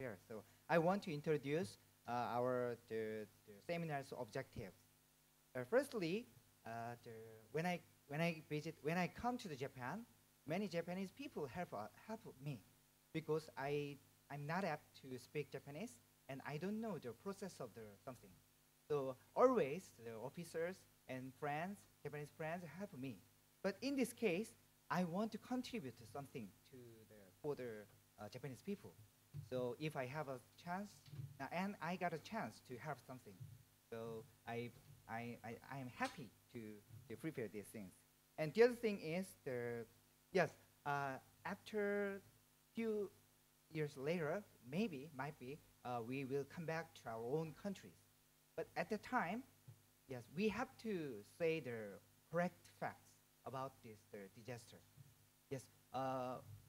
here. So I want to introduce the seminar's objectives. Firstly, when I come to the Japan, many Japanese people help me because I'm not apt to speak Japanese and I don't know the process of the something. So always the officers and friends, Japanese friends, help me. But in this case, I want to contribute to something for the Japanese people. So if I have a chance, and I got a chance to have something, so I am happy to prepare these things. And the other thing is after few years later, might be, we will come back to our own countries. But at the time, yes, we have to say the correct facts about the disaster. Yes,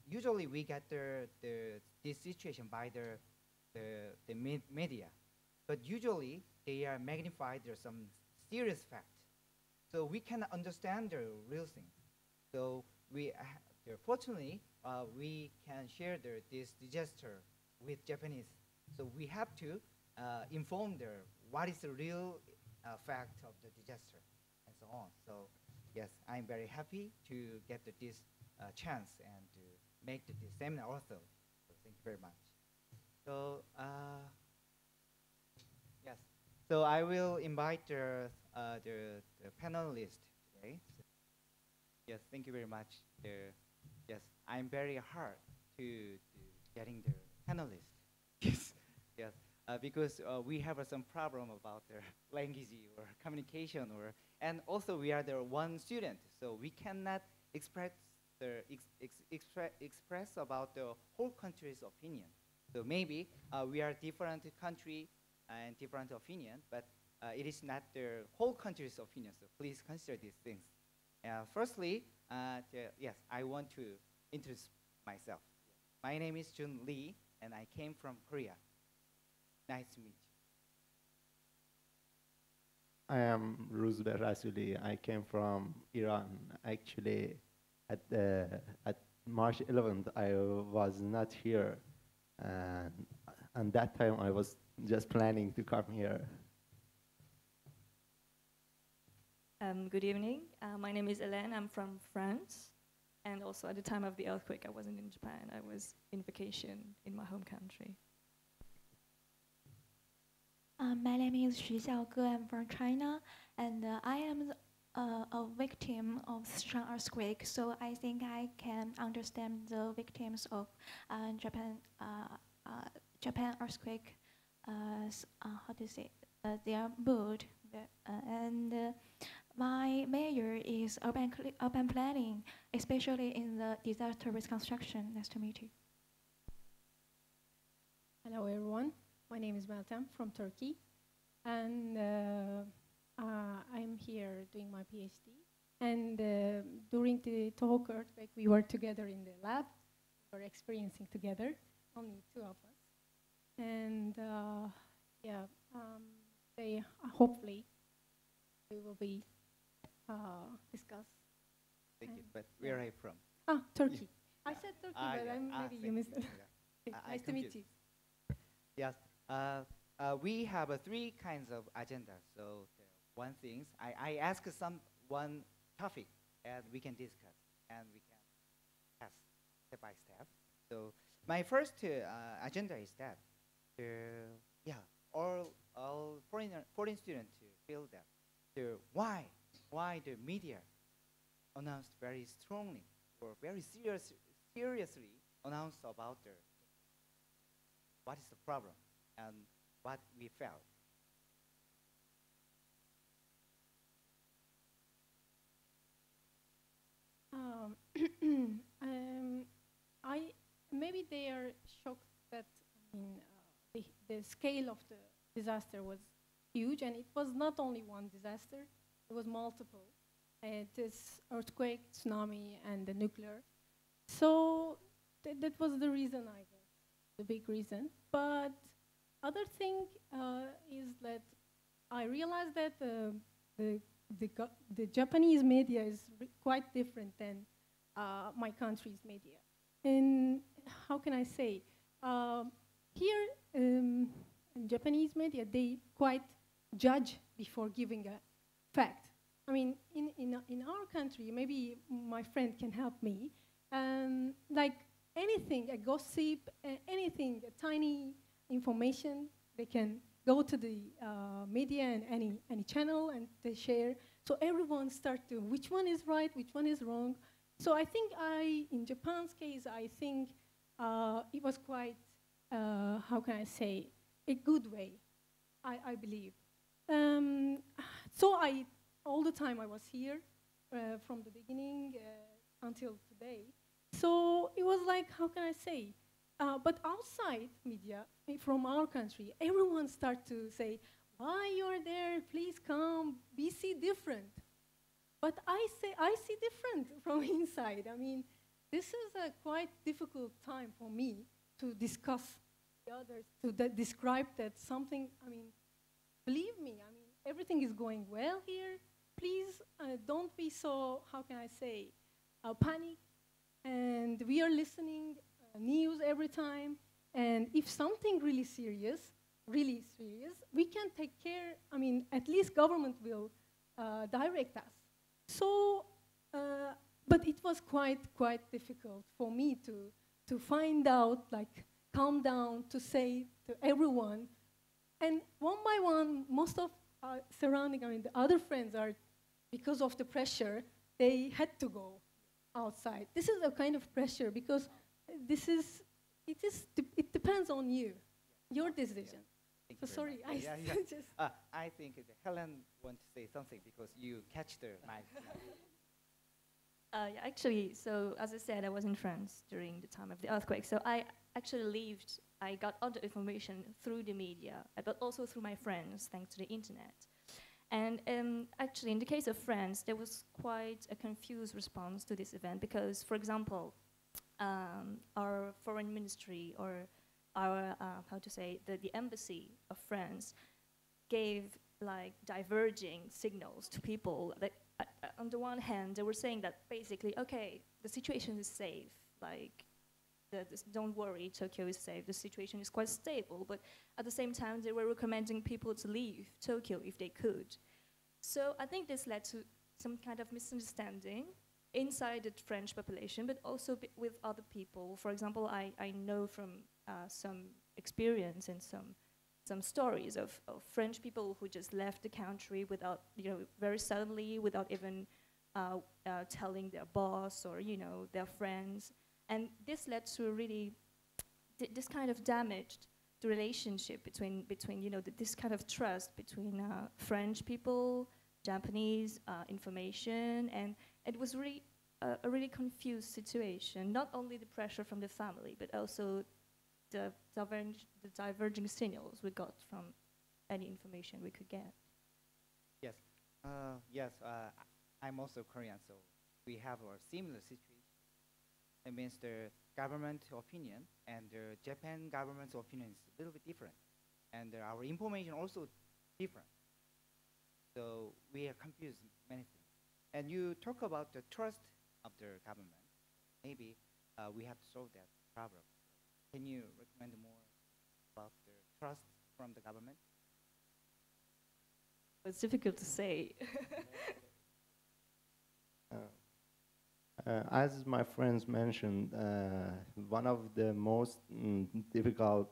usually we get this situation by the media, but usually they are magnified. There's some serious facts, so we can understand the real thing. So fortunately, we can share this disaster with Japanese. So we have to inform what is the real fact of the disaster and so on. So yes, I'm very happy to get this chance and to make this seminar also. So thank you very much. So yes, so I will invite the panelists today. So yes, thank you very much. Yes, I'm very hard to getting the panelists. Yes, yes, because we have some problem about the language or communication, and also we are the one student, so we cannot express express about the whole country's opinion. So maybe we are different country and different opinion, but it is not the whole country's opinion. So please consider these things. Firstly, yes, I want to introduce myself. My name is Jun Lee, and I came from Korea. Nice to meet you. I am Ruzbe Rasuli. I came from Iran. Actually, at March 11th, I was not here, and that time I was just planning to come here. Good evening. My name is Hélène. I'm from France. And also at the time of the earthquake, I wasn't in Japan. I was in vacation in my home country. My name is Xu Xiaoge. I'm from China. And I am a victim of Sichuan earthquake. So I think I can understand the victims of Japan earthquake, how to say, their mood. My major is urban planning, especially in the disaster risk construction. Nice to meet you. Hello, everyone. My name is Meltem from Turkey, and I'm here doing my PhD. And during the talk earthquake, we were together in the lab. We were experiencing together, only two of us. And they hopefully we will be discuss. Thank you. But where are you from? Turkey. I said Turkey, but maybe you missed it. Nice to meet you. Yes. We have three kinds of agenda. So one thing, I ask one topic, and we can discuss, and we can pass step by step. So my first agenda is that all foreign students feel that why the media announced very strongly or very seriously announced about what is the problem and what we felt. Maybe they are shocked that the scale of the disaster was huge, and it was not only one disaster, it was multiple. This earthquake, tsunami, and the nuclear. So that was the reason, I guess, the big reason. But other thing is that I realized that the Japanese media is quite different than my country's media. And how can I say? Here, Japanese media, they quite judge before giving a fact. I mean, in our country, maybe my friend can help me, like anything, a gossip, anything, a tiny information, they can go to the media and any channel and they share. So everyone start to, which one is right, which one is wrong. So I think in Japan's case, I think it was quite, how can I say, a good way, I believe. So all the time I was here from the beginning until today. So it was like, how can I say? But outside media, from our country, everyone start to say, why you're there, please come, we see different. But I say, I see different from inside. I mean, this is a quite difficult time for me to discuss the others, to describe that something, I mean, believe me, I mean, everything is going well here. Please don't be so, how can I say, panic. And we are listening news every time. And if something really serious, we can take care, I mean, at least government will direct us. So, but it was quite difficult for me to find out, like, calm down, to say to everyone. And one by one, most of surrounding, I mean, the other friends are, because of the pressure, they had to go outside. This is a kind of pressure because it depends on you, your decision. So sorry, I just. I think that Helen wants to say something because you catch the mic. Yeah, actually, so as I said, I was in France during the time of the earthquake. So I actually I got all the information through the media, but also through my friends, thanks to the internet. And actually, in the case of France, there was quite a confused response to this event because, for example, our foreign ministry or our, the embassy of France gave like diverging signals to people. That on the one hand, they were saying that basically, okay, the situation is safe, like, don't worry, Tokyo is safe, the situation is quite stable, but at the same time, they were recommending people to leave Tokyo if they could. So I think this led to some kind of misunderstanding inside the French population, but also with other people. For example, I know from some experience and some stories of French people who just left the country without, very suddenly, without even telling their boss or, their friends. And this led to really, this kind of damaged the relationship between this kind of trust between French people, Japanese information, and it was really a really confused situation. Not only the pressure from the family, but also the diverging signals we got from any information we could get. Yes, I'm also Korean, so we have a similar situation. It means the government opinion and the Japan government's opinion is a little bit different, and our information also different. So we are confused many things. And you talk about the trust of the government. Maybe we have to solve that problem. Can you recommend more about the trust from the government? It's difficult to say. As my friends mentioned, one of the most difficult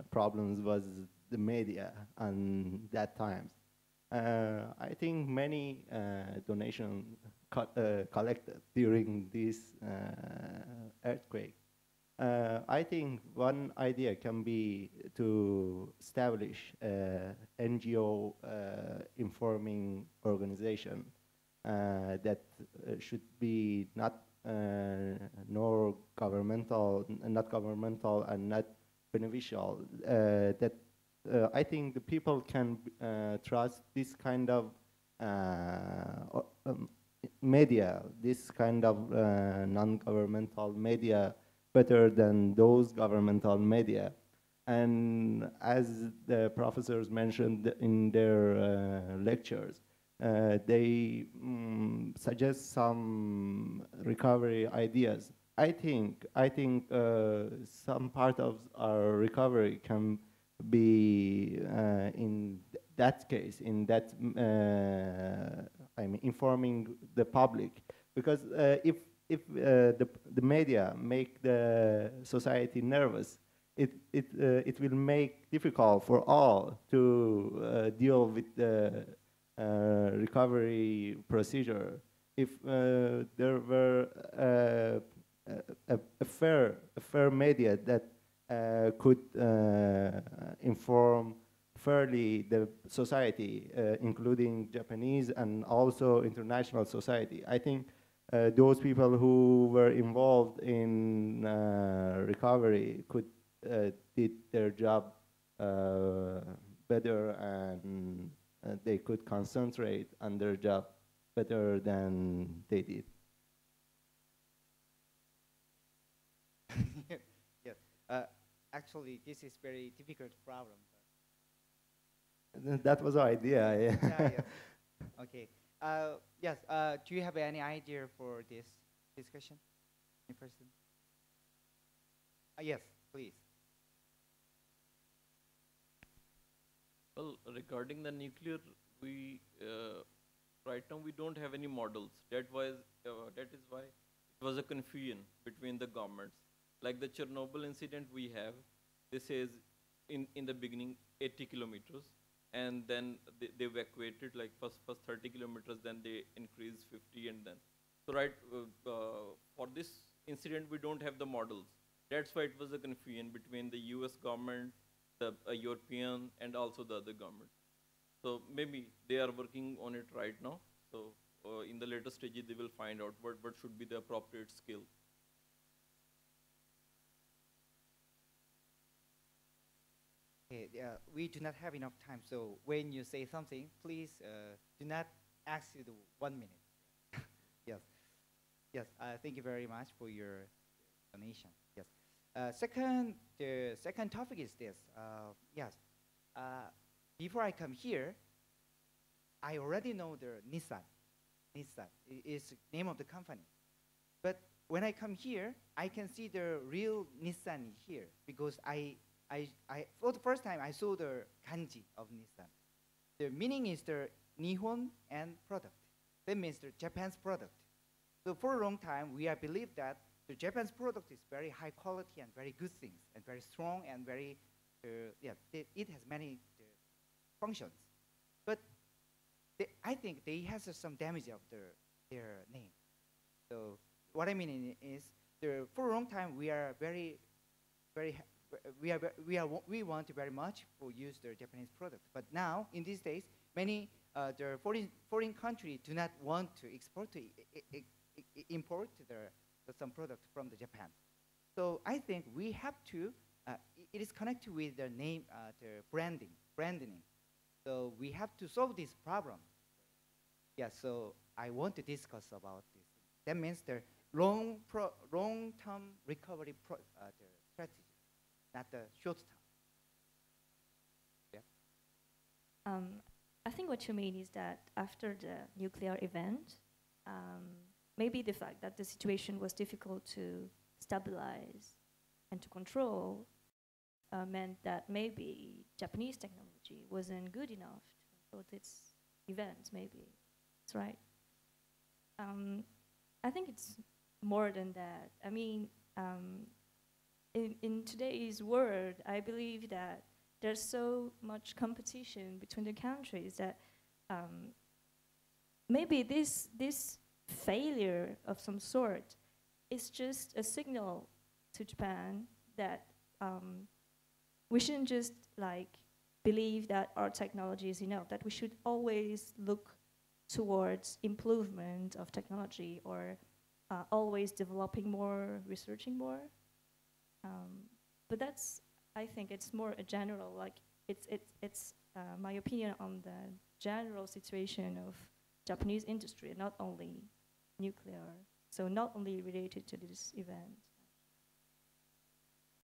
problems was the media on that times. I think many donations collected during this earthquake. I think one idea can be to establish NGO informing organization that should be not governmental and not beneficial. That I think the people can trust this kind of media, this kind of non-governmental media better than those governmental media. And as the professors mentioned in their lectures, they suggest some recovery ideas. I think some part of our recovery can be in that case, in that, I mean, informing the public. Because if the media make the society nervous, it will make difficult for all to deal with the recovery procedure. If there were a fair media that could inform fairly the society, including Japanese and also international society. I think those people who were involved in recovery could did their job better, and they could concentrate on their job better than they did. Yes. Actually, this is very difficult problem. That was our idea. Yeah, Yeah. yes. Okay. Yes. Do you have any idea for this discussion? Any person? Yes, please. Well, regarding the nuclear, we right now we don't have any models. That is why it was a confusion between the governments. Like the Chernobyl incident we have, this is in the beginning 80 kilometers, and then they evacuated like first 30 kilometers, then they increased 50, and then so for this incident we don't have the models. That's why it was a confusion between the U.S. government, the European, and also the other government. So maybe they are working on it right now. So in the later stages, they will find out what should be the appropriate scale. Okay, we do not have enough time, so when you say something, please do not exceed 1 minute. Yes, yes. Thank you very much for your explanation. Yes. The second topic is this. Yes. Before I come here, I already know the Nissan. Nissan is the name of the company. But when I come here, I can see the real Nissan here because for the first time I saw the kanji of Nissan. The meaning is the Nihon and product. That means the Japan's product. So for a long time, we have believed that the Japan's product is very high quality and very good things and very strong and very, it has many functions. But I think they has some damage of their name. So what I mean is, for a long time we are we want very much to use the Japanese product. But now in these days, many the foreign countries do not want to export to import some product from the Japan. So I think we have to. It is connected with the name, the branding. So we have to solve this problem. Yeah. So I want to discuss about this. That means the long-term recovery the strategy, not the short term. Yeah. I think what you mean is that after the nuclear event, maybe the fact that the situation was difficult to stabilize and to control meant that maybe Japanese technology wasn't good enough to control its events, maybe. That's right. I think it's more than that. I mean, in today's world, I believe that there's so much competition between the countries that maybe this failure of some sort is just a signal to Japan that we shouldn't just believe that our technology is enough, that we should always look towards improvement of technology or always developing more, researching more. But I think it's more a general, it's my opinion on the general situation of Japanese industry, not only nuclear, so not only related to this event.